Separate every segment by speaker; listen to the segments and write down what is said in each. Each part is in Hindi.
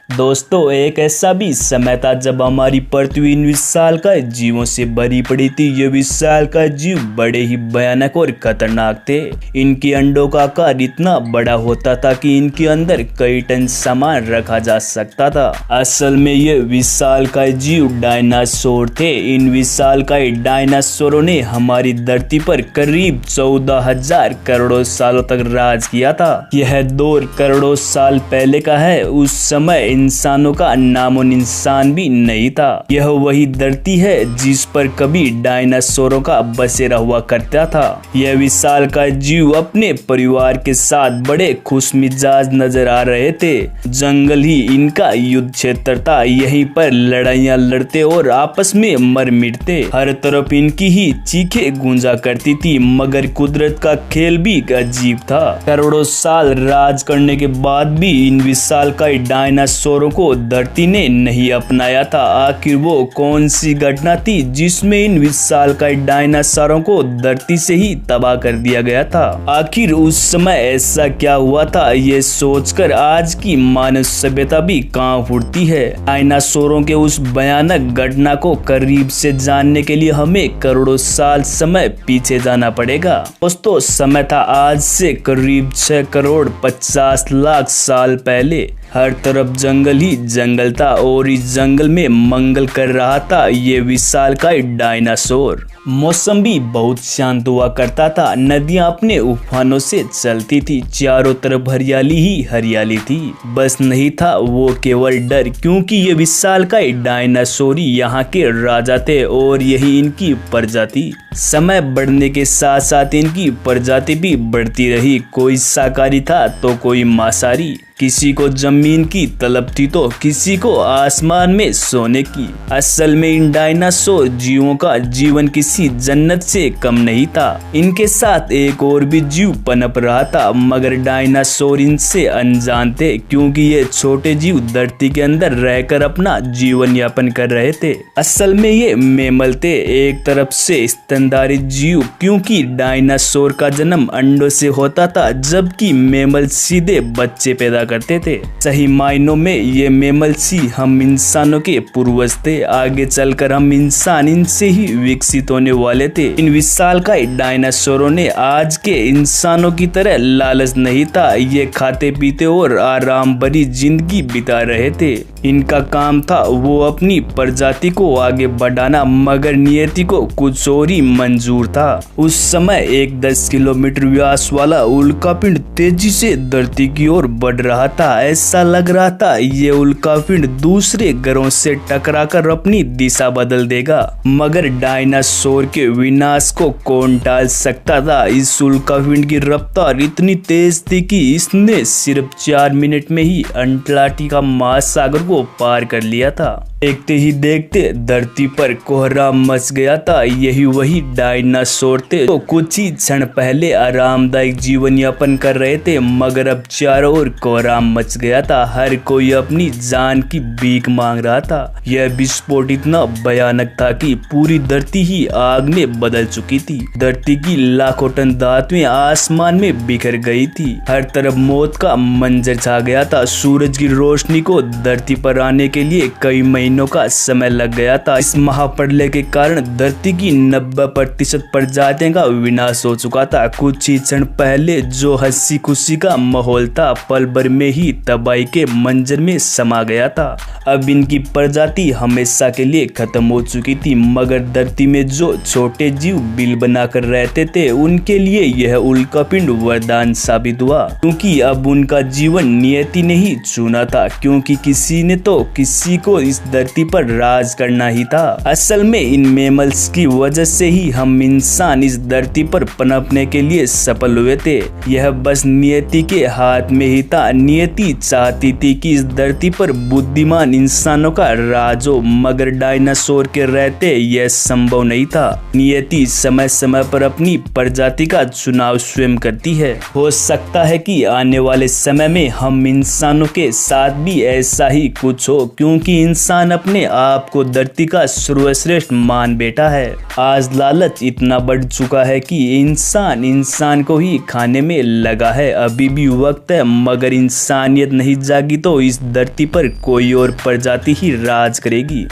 Speaker 1: दोस्तों, एक ऐसा भी समय था जब हमारी पृथ्वी 19 साल का जीवों से भरी पड़ी थी। ये 20 साल का जीव बड़े ही भयानक और खतरनाक थे। इनके अंडों का आकार इतना बड़ा होता था कि इनके अंदर कई टन सामान रखा जा सकता था। असल में ये 20 साल का जीव डायनासोर थे। इन 20 साल का डायनासोरों ने हमारी धरती पर करीब 14,000 करोड़ों सालों तक राज किया था। यह दौर करोड़ों साल पहले का है। उस समय इंसानों का नामो निशान भी नहीं था। यह वही धरती है जिस पर कभी डायनासोरों का बसेरा हुआ करता था। यह विशाल का जीव अपने परिवार के साथ बड़े खुशमिजाज नजर आ रहे थे। जंगल ही इनका युद्ध क्षेत्र था। यहीं पर लड़ाइयाँ लड़ते और आपस में मर मिटते। हर तरफ इनकी ही चीखें गूंजा करती थी। मगर कुदरत का खेल भी अजीब था। करोड़ों साल राज करने के बाद भी इन विशाल का डायनासोरों को धरती ने नहीं अपनाया था। आखिर वो कौन सी घटना थी जिसमें इन विशाल का डायनासोरों को धरती से ही तबाह कर दिया गया था? आखिर उस समय ऐसा क्या हुआ था, ये सोचकर आज की मानव सभ्यता भी कांप उठती है। डायनासोरों के उस भयानक घटना को करीब से जानने के लिए हमें करोड़ों साल समय पीछे जाना पड़ेगा। दोस्तों, समय था आज से करीब 6 करोड़ 50 लाख साल पहले। हर तरफ जंगल ही जंगल था और इस जंगल में मंगल कर रहा था ये विशाल का डायनासोर। मौसम भी बहुत शांत हुआ करता था। नदियां अपने उफानों से चलती थी। चारों तरफ हरियाली ही हरियाली थी। बस नहीं था वो केवल डर, क्योंकि ये विशाल का डायनासोर यहाँ के राजा थे और यही इनकी प्रजाति। समय बढ़ने के साथ साथ इनकी प्रजाति भी बढ़ती रही। कोई शाकाहारी था तो कोई मांसाहारी। किसी को जमीन की तलब थी तो किसी को आसमान में सोने की। असल में इन डायनासोर जीवों का जीवन किसी जन्नत से कम नहीं था। इनके साथ एक और भी जीव पनप रहा था, मगर डायनासोर इनसे अनजान थे, क्योंकि ये छोटे जीव धरती के अंदर रहकर अपना जीवन यापन कर रहे थे। असल में ये मैमल थे, एक तरफ से स्तनधारी जीव, क्योंकि डायनासोर का जन्म अंडों से होता था, जबकि मैमल सीधे बच्चे पैदा करते थे। सही मायनों में ये मैमल सी हम इंसानों के पूर्वज थे। आगे चलकर हम इंसान इनसे ही विकसित होने वाले थे। इन विशाल का डायनासोरों ने आज के इंसानों की तरह लालच नहीं था। ये खाते पीते और आराम भरी जिंदगी बिता रहे थे। इनका काम था वो अपनी प्रजाति को आगे बढ़ाना, मगर नियति को कुछ और ही मंजूर था। उस समय एक 10 किलोमीटर व्यास वाला उल्कापिंड तेजी से धरती की ओर बढ़ रहा था। ऐसा लग रहा था ये उल्कापिंड दूसरे ग्रहों से टकराकर अपनी दिशा बदल देगा। मगर डायनासोर के विनाश को कौन टाल सकता था? इस उल्कापिंड की रफ्तार इतनी तेज थी कि इसने सिर्फ 4 मिनट में ही अंटार्कटिका महासागर को पार कर लिया था। देखते ही देखते धरती पर कोहराम मच गया था। यही वही डायनासोर थे तो कुछ ही क्षण पहले आरामदायक जीवन यापन कर रहे थे, मगर अब चारों ओर कोहराम मच गया था। हर कोई अपनी जान की भीख मांग रहा था। यह विस्फोट इतना भयानक था कि पूरी धरती ही आग में बदल चुकी थी। धरती की लाखों टन धातुएं आसमान में बिखर गई थी। हर तरफ मौत का मंजर छा गया था। सूरज की रोशनी को धरती पर आने के लिए कई महीनों का समय लग गया था। इस महाप्रलय के कारण धरती की 90% प्रजातियों का विनाश हो चुका था। कुछ ही क्षण पहले जो हंसी खुशी का माहौल था, पल भर में ही तबाही के मंजर में समा गया था। अब इनकी प्रजाति हमेशा के लिए खत्म हो चुकी थी, मगर धरती में जो छोटे जीव बिल बनाकर रहते थे उनके लिए यह उल्कापिंड वरदान साबित हुआ, क्योंकि अब उनका जीवन नियति ने ही चुना था। क्योंकि किसी ने तो किसी को इस धरती पर राज करना ही था। असल में इन मैमल्स की वजह से ही हम इंसान इस धरती पर पनपने के लिए सफल हुए थे। यह बस नियति के हाथ में ही था। नियति चाहती थी कि इस धरती पर बुद्धिमान इंसानों का राज हो, मगर डायनासोर के रहते यह संभव नहीं था। नियति समय समय पर अपनी प्रजाति का चुनाव स्वयं करती है। हो सकता है कि आने वाले समय में हम इंसानों के साथ भी ऐसा ही कुछ हो, क्योंकि इंसान इंसान अपने आप को धरती का सर्वश्रेष्ठ मान बैठा है। आज लालच इतना बढ़ चुका है कि इंसान को ही खाने में लगा है। अभी भी वक्त है, मगर इंसानियत नहीं जागी तो इस धरती पर कोई और प्रजाति ही राज करेगी।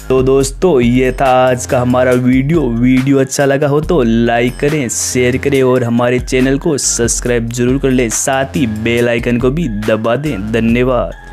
Speaker 1: तो दोस्तों, ये था आज का हमारा वीडियो अच्छा लगा हो तो लाइक करें, शेयर करें और हमारे चैनल को सब्सक्राइब जरूर कर लें। साथ ही बेल आइकन को भी दबा दें। धन्यवाद।